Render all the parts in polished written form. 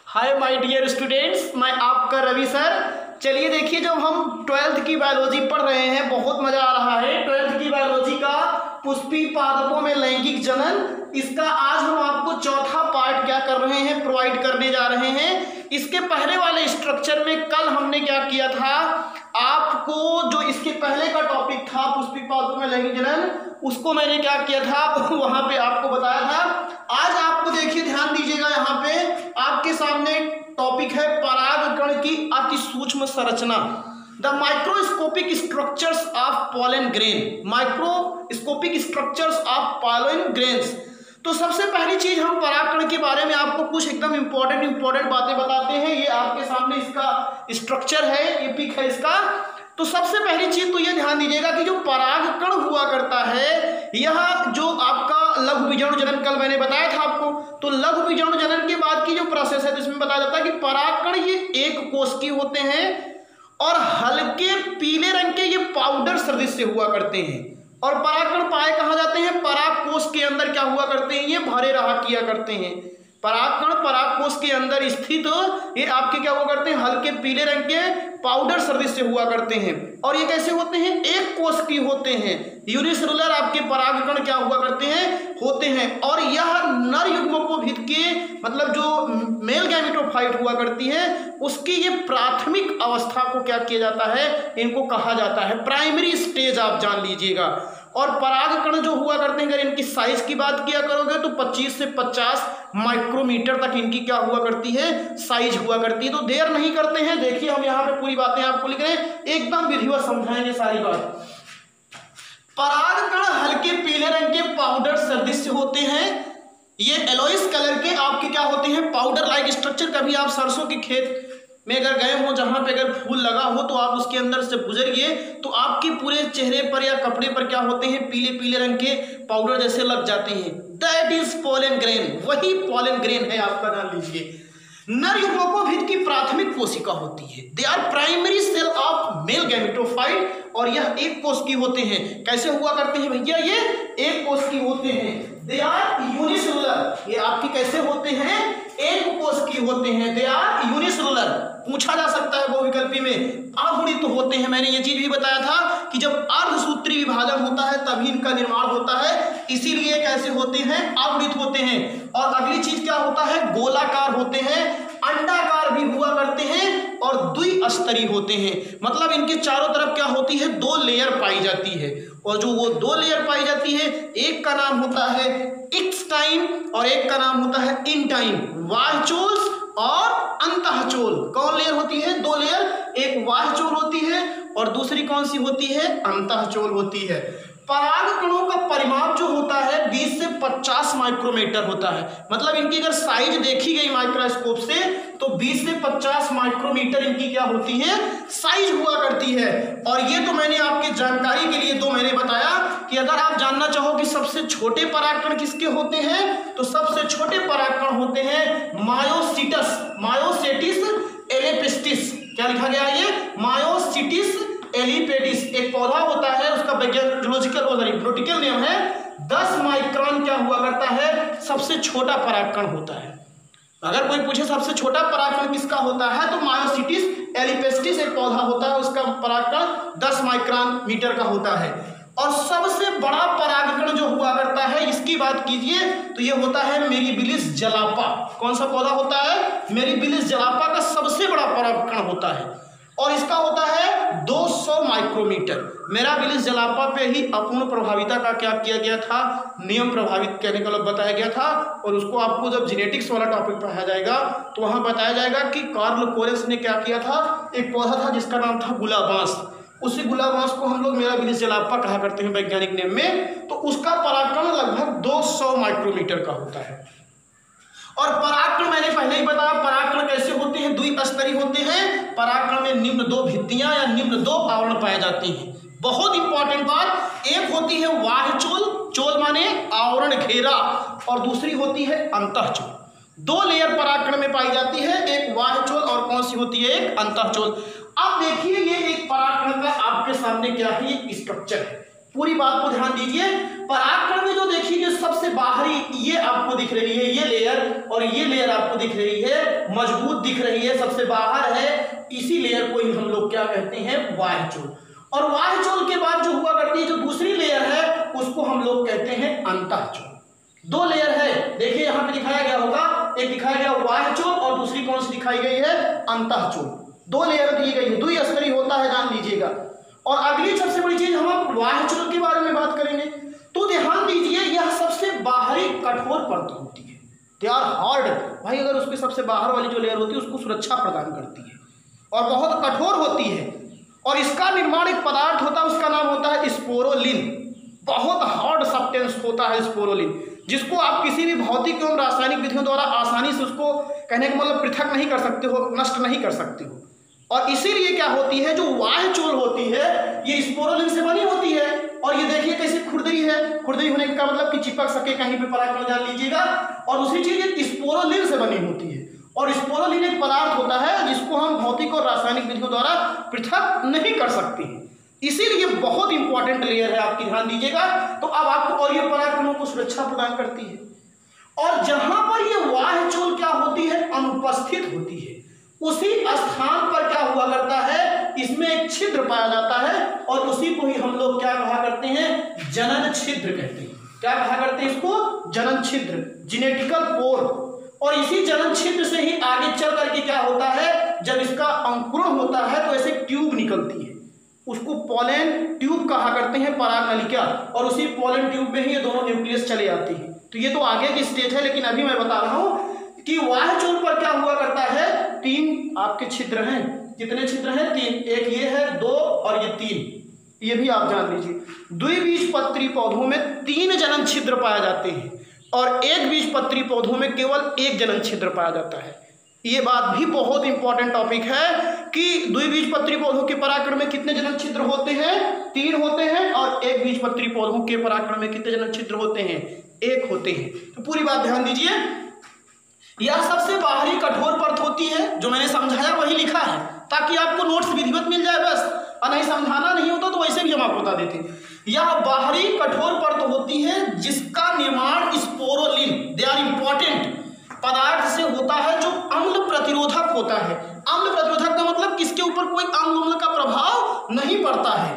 Hi my dear students, मैं आपका Ravi sir. चलिए देखिए, जब हम 12th की बायोलॉजी पढ़ रहे हैं बहुत मजा आ रहा है। 12th की बायोलॉजी का पुष्पी पादपों में लैंगिक जनन, इसका आज हम आपको चौथा पार्ट क्या कर रहे हैं, प्रोवाइड करने जा रहे हैं। इसके पहले वाले स्ट्रक्चर में कल हमने क्या किया था, आपको जो इसके पहले का टॉपिक था पुष्पी पादपों में लैंगिक जनन, उसको मैंने क्या किया था वहां पे आपको बताया था। आज आपको देखिए, ध्यान दीजिएगा, यहाँ पे आपके सामने टॉपिक है परागकण की अति सूक्ष्म संरचना, the microscopic structures of pollen grain, microscopic structures of pollen grains. तो सबसे पहली चीज हम परागकण के बारे में आपको कुछ एकदम इंपॉर्टेंट बातें बताते हैं। ये आपके सामने इसका स्ट्रक्चर है, ये पिक है इसका। तो सबसे पहली चीज तो ये ध्यान दीजिएगा कि जो परागकण हुआ करता है, यह जो आपका लघु बीजाणु जनन कल मैंने बताया था आपको, तो लघु बीजाणु जनन के बाद की जो प्रोसेस है, तो इसमें बताया जाता है कि परागकण ये एक कोशिकी होते हैं और हल्के पीले रंग के ये पाउडर सदृश से हुआ करते हैं। और परागकण पाए कहाँ जाते हैं, परागकोश के अंदर क्या हुआ करते हैं, ये भरे रहा किया करते हैं। परागकण परागकोश के अंदर स्थित ये आपके क्या हुआ करते हैं, हल्के पीले रंग के पाउडर सदृश से हुआ करते हैं। और ये कैसे होते हैं, एक कोश की होते हैं, यूनिसेलुलर आपके परागकण क्या हुआ करते हैं, होते हैं। और यह नर युग्मकोभिद के मतलब जो मेल गैमेटोफाइट हुआ करती है, उसकी ये प्राथमिक अवस्था को क्या किया जाता है, इनको कहा जाता है प्राइमरी स्टेज, आप जान लीजिएगा। और परागकण जो हुआ करते हैं, अगर इनकी साइज की बात किया करोगे तो 25 से 50 माइक्रोमीटर तक इनकी क्या हुआ करती है, साइज हुआ करती है। तो देर नहीं करते हैं, देखिए हम यहाँ पे पूरी बातें आपको लिख रहे हैं, एकदम विधिवत समझाएंगे सारी बात। परागकण हल्के पीले रंग के पाउडर सदृश होते हैं। ये एलोइस कलर के आपके क्या होते हैं, पाउडर लाइक स्ट्रक्चर। कभी आप सरसों के खेत में अगर गए हो, जहां पे अगर फूल लगा हो, तो आप उसके अंदर से गुजरिए तो आपके पूरे चेहरे पर या कपड़े पर क्या होते हैं, पीले पीले रंग के पाउडर जैसे लग जाते हैं। दैट इज पॉलन ग्रेन, वही पॉलन ग्रेन है आपका, जान लीजिए। नर युग्मकोभिद की प्राथमिक कोशिका होती है, they are primary cell of male gametophyte, और यह एक कोश की होते हैं। कैसे हुआ करते हैं भैया, ये एक कोश की होते हैं। दे आर यूनिसेलुलर, ये आपके कैसे होते हैं, एक कोश की होते हैं। दे आर यूनिसेलुलर, पूछा जा सकता है बहुविकल्पी में, अगुणित होते हैं। मैंने ये चीज भी बताया था कि जब अर्धसूत्री विभाजन होता है तभी इनका निर्माण होता है, इसीलिए कैसे होते हैं, अगुणित होते हैं। और अगली चीज क्या होता है, गोलाकार होते हैं, अंडाकार भी हुआ करते हैं, और द्विस्तरीय होते हैं। मतलब इनके चारों तरफ क्या होती है, दो लेयर पाई जाती है। और जो वो दो लेयर पाई जाती है, एक का नाम होता है एक्स टाइम और एक का नाम होता है इन टाइम, वाह्यचोल और अंतःचोल। कौन लेयर होती है, दो लेयर, एक वाह्यचोल होती है और दूसरी कौन सी होती है, अंतःचोल होती है। परागकणों का परिमाप जो होता है 20 से 50 माइक्रोमीटर होता है। मतलब इनकी अगर साइज देखी गई माइक्रोस्कोप से तो 20 से 50 माइक्रोमीटर इनकी क्या होती है, साइज हुआ करती है। और ये तो मैंने आपके जानकारी के लिए तो मैंने बताया कि अगर आप जानना चाहो कि सबसे छोटे परागकण किसके होते हैं, तो सबसे छोटे परागकण होते हैं मायोसिटिस एलिपेस्टिस। क्या लिखा गया है, ये मायोसिटिस एलिपेटिस एक पौधा होता है, उसका बोटैनिकल नेम है 10 माइक्रोन क्या हुआ करता है, सबसे छोटा परागकण होता है। अगर कोई पूछे सबसे छोटा परागकण किसका होता है, तो मायोसिटिस एलिपेस्टिस एक पौधा होता है, उसका परागकण 10 माइक्रोन मीटर का होता है। और सबसे बड़ा परागकण जो हुआ करता है, इसकी बात कीजिए तो ये होता है मेरीबिलिस जलापा। कौन सा पौधा होता है, मेरीबिलिस जलापा का सबसे बड़ा परागकण होता है, और इसका होता है 200 माइक्रोमीटर। मेराबिलिस जलापा पे ही अपूर्ण प्रभाविता का क्या किया गया था, नियम प्रभावित करने का बताया गया था। और उसको आपको जब जेनेटिक्स वाला टॉपिक पढ़ाया जाएगा तो वहां बताया जाएगा कि कार्ल कोरेंस ने क्या किया था, एक पौधा था जिसका नाम था गुलाबांस, उसी गुलाबांस को हम लोग मेराबिलिस जलापा कहा करते हैं वैज्ञानिक नेम में। तो उसका परागकण लगभग 200 माइक्रोमीटर का होता है। और परागकण मैंने पहले ही बताया, परागकण कैसे होते हैं, द्विस्तरीय होते हैं। परागकण में निम्न दो भित्तियां या निम्न दो आवरण पाए जाते हैं। बहुत इंपॉर्टेंट बात, एक होती है वाह्यचोल, चोल माने आवरण घेरा, और दूसरी होती है अंतःचोल। दो लेयर परागकण में पाई जाती है, एक वाह्यचोल और कौन सी होती है, एक अंतःचोल। अब देखिए, ये एक परागकण का आपके सामने क्या है, ये स्ट्रक्चर है। पूरी बात को ध्यान दीजिए। परागकण में जो देखिए जो सबसे बाहरी ये आपको दिख रही है ये लेयर, और ये लेयर आपको दिख रही है, मजबूत दिख रही है, सबसे बाहर है, इसी लेयर को ही हम लोग क्या कहते हैं, बाह्य चोल। और बाह्य चोल के बाद जो हुआ करती है जो दूसरी लेयर है उसको हम लोग कहते हैं अंतःचोल। दो लेयर है, देखिए यहाँ पे दिखाया गया होगा, एक दिखाया गया बाह्य चोल और दूसरी कौन सी दिखाई गई है, अंतःचोल। दो लेयर दी गई है, द्विस्तरीय होता है, जान लीजिएगा। और अगली सबसे बड़ी चीज हम बाह्य चोल के बारे में बात करेंगे, तो ध्यान दीजिए यह सबसे बाहरी कठोर परत होती है, दे आर हार्ड। भाई अगर उसकी सबसे बाहर वाली जो लेयर होती है उसको सुरक्षा प्रदान करती है और बहुत कठोर होती है। और इसका निर्माण एक पदार्थ होता है, उसका नाम होता है स्पोरोलिन। बहुत हार्ड सब्सटेंस होता है स्पोरोलिन, जिसको आप किसी भी भौतिक एवं रासायनिक विधियों द्वारा आसानी से उसको कहने का मतलब पृथक नहीं कर सकते हो, नष्ट नहीं कर सकते हो। और इसीलिए क्या होती है, जो बाह्य चोल होती है ये स्पोरोलिन से बनी होती है। और ये देखिए कैसे खुरदरी है, खुरदरी होने का मतलब कि चिपक सके कहीं पे पराग, जान लीजिएगा। और दूसरी चीज ये स्पोरोलिन से बनी होती है, और स्पोरोलिन एक पदार्थ होता है जिसको हम भौतिक और रासायनिक विधियों द्वारा पृथक नहीं कर सकते हैं, इसीलिए बहुत इंपॉर्टेंट लेयर है, आपकी ध्यान दीजिएगा। तो अब आपको, और ये परागकणों को सुरक्षा प्रदान करती है। और जहां पर ये बाह्य चोल क्या होती है, अनुपस्थित होती है, उसी स्थान पर क्या हुआ करता है, इसमें एक छिद्र पाया जाता है और उसी को ही हम लोग क्या कहा करते हैं, जनन छिद्र कहते हैं। क्या कहा करते हैं इसको, जनन छिद्र, जेनेटिकल पोर। और इसी जनन छिद्र से ही आगे चल करके क्या होता है, जब इसका अंकुरण होता है तो ऐसे ट्यूब निकलती है, उसको पोलन ट्यूब कहा करते हैं, पराग नलिका। और उसी पोलन ट्यूब में ही ये दोनों न्यूक्लियस चले जाते हैं। तो ये तो आगे की स्टेज है, लेकिन अभी मैं बता रहा हूं कि बाह्य चोल पर क्या हुआ करता है, तीन आपके छिद्र हैं। कितने छिद्र हैं, तीन। एक ये है, दो और ये तीन, ये भी आप जान लीजिए। द्विबीजपत्री पौधों में 3 जनन छिद्र पाए जाते हैं और एक बीजपत्री पौधों में केवल 1 जनन छिद्र पाया जाता है। ये बात भी बहुत इंपॉर्टेंट टॉपिक है कि द्विबीजपत्री पौधों के परागकण में कितने जनन छिद्र होते हैं, 3 होते हैं। और एक बीजपत्री पौधों के परागकण में कितने जनन छिद्र होते हैं, 1 होते हैं। तो पूरी बात ध्यान दीजिए, यह सबसे बाहरी कठोर परत होती है, जो मैंने समझाया वही लिखा है, ताकि आपको नोट्स विधिवत मिल जाए बस। और नहीं समझाना नहीं होता तो वैसे भी हम आपको बता देते। यह बाहरी कठोर परत होती है जिसका निर्माण स्पोरोलिन, दे आर इंपॉर्टेंट, पदार्थ से होता है जो अम्ल प्रतिरोधक होता है। अम्ल प्रतिरोधक का मतलब किसके ऊपर कोई अम्ल का प्रभाव नहीं पड़ता है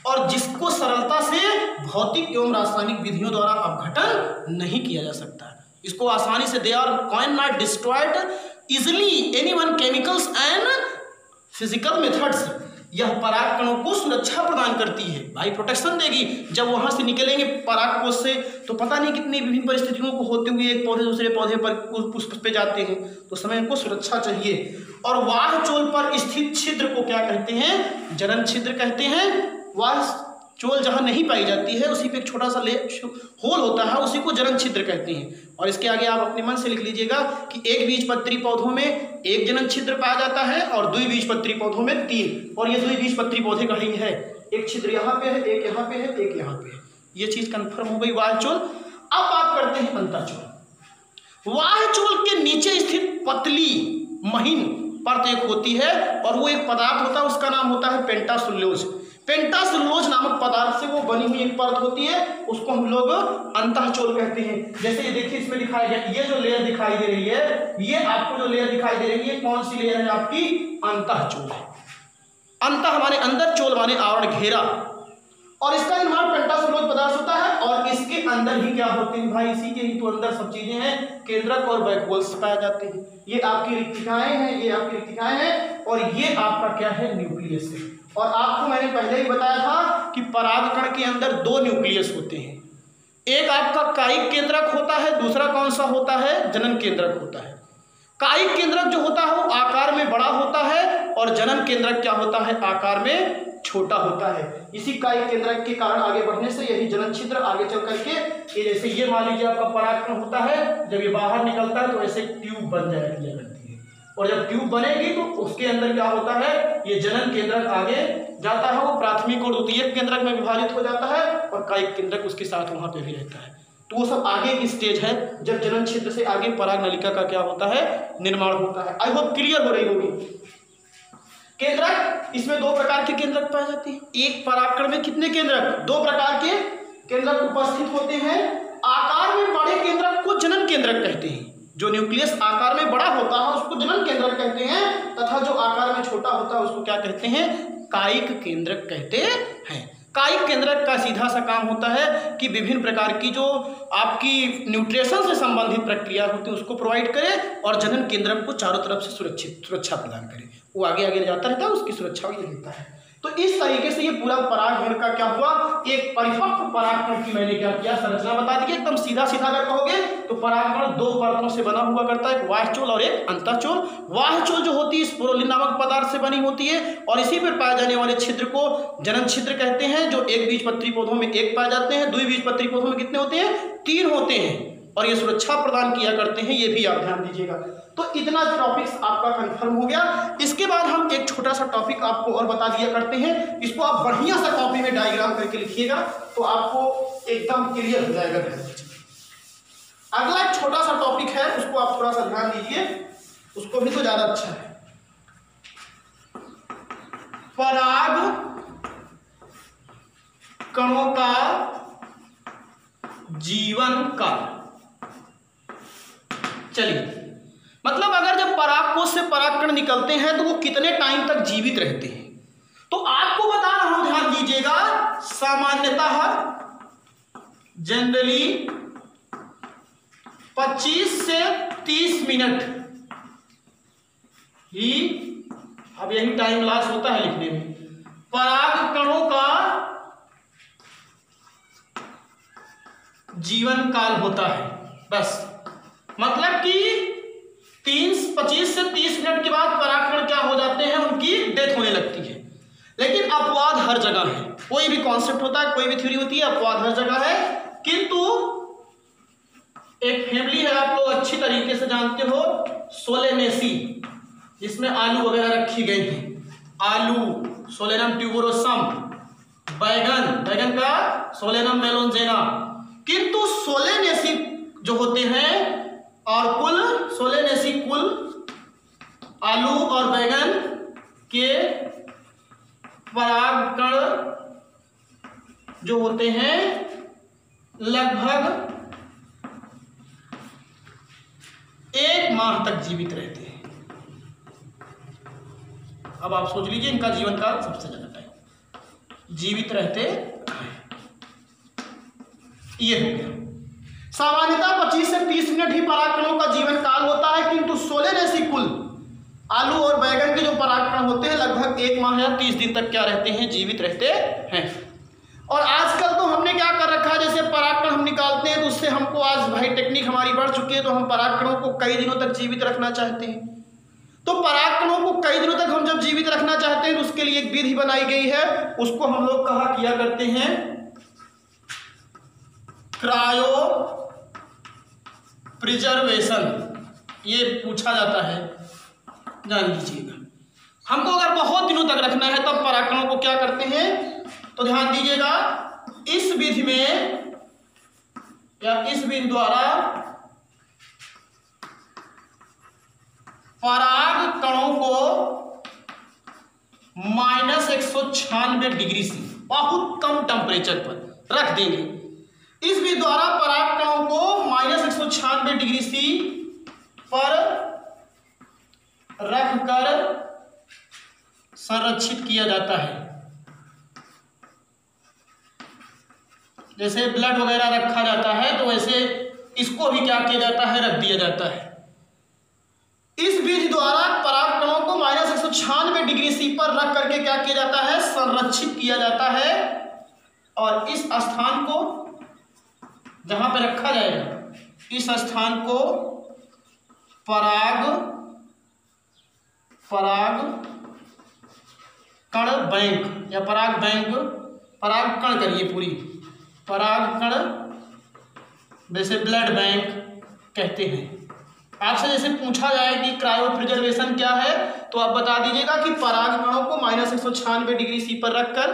और जिसको सरलता से भौतिक एवं रासायनिक विधियों द्वारा अपघटन नहीं किया जा सकता है। इसको आसानी से, they are can not destroyed easily anyone chemicals and physical methods. यह परागकणों को सुरक्षा प्रदान करती है, भाई प्रोटेक्शन देगी। जब वहां से निकलेंगे परागकोश से तो पता नहीं कितनी विभिन्न परिस्थितियों को होते हुए एक पौधे दूसरे पौधे पर पुष्प पे जाते हैं, तो समय को सुरक्षा चाहिए। और बाह्य चोल पर स्थित छिद्र को क्या कहते हैं, जनन छिद्र कहते हैं। बाह्य चोल जहां नहीं पाई जाती है उसी पे एक छोटा सा होल होता है, उसी को जनन छिद्र कहते हैं। और इसके आगे आप अपने मन से लिख लीजिएगा कि एक बीजपत्री पौधों में 1 जनन छिद्र पाया जाता है और द्विबीजपत्री पौधों में 3। और ये द्विबीजपत्री पौधे का ही है, एक छिद्र यहाँ पे है, एक यहाँ पे है, एक यहाँ पे है। ये चीज कंफर्म हो गई बाह्य चोल। अब बात करते हैं अंतःचोल। बाह्य चोल के नीचे स्थित पतली महीन परत एक होती है और वो एक पदार्थ होता है, उसका नाम होता है पेंटासुल्लोज। पेंटासुल्लोज नामक पदार्थ से वो बनी हुई एक परत होती है, उसको हम लोग अंतःचोल कहते हैं। जैसे ये देखिए इसमें दिखाया गया, ये जो लेयर दिखाई दे रही है, ये आपको जो लेयर दिखाई दे रही है कौन सी लेयर है, आपकी अंतःचोल है। अंतः माने अंदर, चोल माने आवरण, घेरा। और इसका निर्माण पेंटासुल्लोज पदार्थ होता है और इसके अंदर ही क्या होते हैं भाई, इसी के ही तो अंदर सब चीजें हैं, केंद्रक और वैक्यूल्स पाए जाते हैं। ये आपकी रिक्तिकाएं हैं, ये आपकी रिक्तिकाएं हैं और ये आपका क्या है, न्यूक्लियस है। और आपको मैंने पहले ही बताया था कि परागकण के अंदर 2 न्यूक्लियस होते हैं, एक आपका कायिक केंद्रक होता है, दूसरा कौन सा होता है, जनन केंद्रक होता है। कायिक केंद्रक जो होता है वो आकार में बड़ा होता है और जनन केंद्रक क्या होता है, आकार में छोटा होता है। इसी कायिक केंद्रक के कारण आगे बढ़ने से यही जनन छिद्र आगे चल करके ये, जैसे ये मान लीजिए आपका परागकण होता है, जब ये बाहर निकलता है तो ऐसे ट्यूब बन जाया करती है और जब ट्यूब बनेगी तो उसके अंदर क्या होता है, ये जनन केंद्रक आगे जाता है, वो प्राथमिक और द्वितीयक केंद्रक में विभाजित हो जाता है और कायिक केंद्रक उसके साथ वहां पे भी रहता है। तो वो सब आगे की स्टेज है, जब जनन छिद्र से आगे पराग नलिका का क्या होता है, निर्माण होता है। आई होप क्लियर हो रही होगी। केंद्रक, इसमें 2 प्रकार के केंद्रक पाए जाते हैं। एक परागकण में कितने केंद्रक, 2 प्रकार के केंद्रक उपस्थित होते हैं। आकार में बड़े केंद्रक को जनन केंद्रक कहते हैं, जो न्यूक्लियस आकार में बड़ा होता है उसको जनन जो आकार में छोटा होता है उसको क्या कहते हैं? कायिक केंद्रक कहते हैं। कायिक केंद्रक का सीधा सा काम होता है कि विभिन्न प्रकार की जो आपकी न्यूट्रिशन से संबंधित प्रक्रिया होती है उसको प्रोवाइड करे और जनन केंद्रक को चारों तरफ से सुरक्षा प्रदान करे। वो आगे आगे जाता रहता है, उसकी सुरक्षा ये देता है। तो इस तरीके से ये पूरा परागकण का क्या हुआ, एक परिपक्व परागकण की मैंने क्या किया, संरचना बता दी। एकदम सीधा सीधा अगर कहोगे तो परागकण दो परतों से बना हुआ करता है, एक बाह्यचोल और एक अंतःचोल। बाह्यचोल जो होती है स्पोरुलिन नामक पदार्थ से बनी होती है और इसी पर पाए जाने वाले छिद्र को जनन छिद्र कहते हैं, जो एक बीजपत्री पौधों में एक पाए जाते हैं, द्विबीजपत्री पौधों में कितने होते हैं? 3 होते हैं और ये सुरक्षा प्रदान किया करते हैं, ये भी आप ध्यान दीजिएगा। तो इतना टॉपिक्स आपका कंफर्म हो गया। इसके बाद हम एक छोटा सा टॉपिक आपको और बता दिया करते हैं, इसको आप बढ़िया सा कॉपी में डायग्राम करके लिखिएगा तो आपको एकदम क्लियर हो जाएगा। अगला एक छोटा सा टॉपिक है, उसको आप थोड़ा सा ध्यान दीजिए, उसको भी तो ज्यादा अच्छा है। पराग कणों का जीवन काल। चलिए, मतलब अगर जब परागकोश से परागकण निकलते हैं तो वो कितने टाइम तक जीवित रहते हैं, तो आपको बता रहा हूं, ध्यान दीजिएगा। सामान्यतः जनरली 25 से 30 मिनट ही, अब यही टाइम लॉस होता है लिखने में, परागकणों का जीवन काल होता है। बस मतलब कि 25 से 30 मिनट के बाद परागकण क्या हो जाते हैं, उनकी डेथ होने लगती है। लेकिन अपवाद हर जगह है, कोई भी कॉन्सेप्ट होता है, कोई भी थ्योरी होती है, अपवाद हर जगह है। किंतु एक फैमिली है, आप लोग अच्छी तरीके से जानते हो, सोलेनेसी, जिसमें आलू वगैरह रखी गई हैं। आलू सोलेनम ट्यूबरोसम, बैगन का सोलेनम मेलोंजेना। किंतु सोलेनेसी जो होते हैं और कुल सोलेनेसी कुल आलू और बैगन के परागकण जो होते हैं लगभग 1 माह तक जीवित रहते हैं। अब आप सोच लीजिए, इनका जीवन काल सबसे ज्यादा टाइम जीवित रहते हैं। ये हो गया। सामान्यतः 25 से 30 मिनट ही परागकणों का जीवन काल होता है, किंतु सोलेनेसी कुल आलू और बैगन के जो परागकण होते हैं लगभग 1 माह या 30 दिन तक क्या रहते हैं, जीवित रहते हैं। और आजकल तो हमने क्या कर रखा है, जैसे परागकण हम निकालते हैं तो उससे हमको आज भाई टेक्निक हमारी बढ़ चुकी है, तो हम परागकणों को कई दिनों तक जीवित रखना चाहते हैं। तो परागकणों को कई दिनों तक हम जब जीवित रखना चाहते हैं तो उसके लिए एक विधि बनाई गई है, उसको हम लोग कहा किया करते हैं क्रायो प्रिजर्वेशन। ये पूछा जाता है, जान लीजिएगा। हमको अगर बहुत दिनों तक रखना है तब परागकणों को क्या करते हैं, तो ध्यान दीजिएगा, इस विधि में या इस विधि द्वारा परागकणों को -196 डिग्री से बहुत कम टेम्परेचर पर रख देंगे। इस विधि द्वारा परागकणों को -196 डिग्री सी पर रखकर संरक्षित किया जाता है। जैसे ब्लड वगैरह रखा जाता है तो वैसे इसको भी क्या किया जाता है, रख दिया जाता है। इस विधि द्वारा परागकणों को -196 डिग्री सी पर रख करके क्या किया जाता है, संरक्षित किया जाता है। और इस स्थान को जहां पे रखा जाएगा, इस स्थान को परागकण बैंक या परागकण करिए पूरी, परागकण वैसे ब्लड बैंक कहते हैं। आपसे जैसे पूछा जाए कि क्रायो प्रिजर्वेशन क्या है, तो आप बता दीजिएगा कि परागकणों को -196 डिग्री सी पर रखकर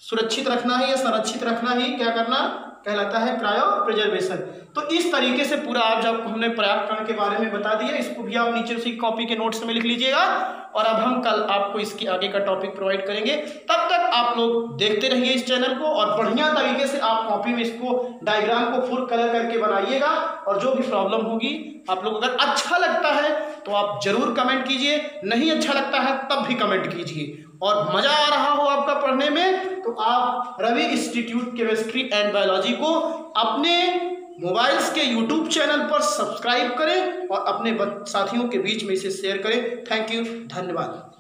सुरक्षित रखना है या संरक्षित रखना ही क्या करना कहलाता है, क्रायो प्रिजर्वेशन। तो इस तरीके से पूरा आज आपको हमने परागकण के बारे में बता दिया। इसको भी आप नीचे उसी कॉपी के नोट्स में लिख लीजिएगा और अब हम कल आपको इसके आगे का टॉपिक प्रोवाइड करेंगे। तब तक आप लोग देखते रहिए इस चैनल को और बढ़िया तरीके से आप कॉपी में इसको डायग्राम को फुल कलर करके बनाइएगा। और जो भी प्रॉब्लम होगी आप लोग अगर अच्छा लगता है तो आप जरूर कमेंट कीजिए, नहीं अच्छा लगता है तब भी कमेंट कीजिए। और मजा आ रहा हो आपका पढ़ने में तो आप Ravi institute chemistry and biology को अपने मोबाइल्स के यूट्यूब चैनल पर सब्सक्राइब करें और अपने साथियों के बीच में इसे शेयर करें। थैंक यू, धन्यवाद।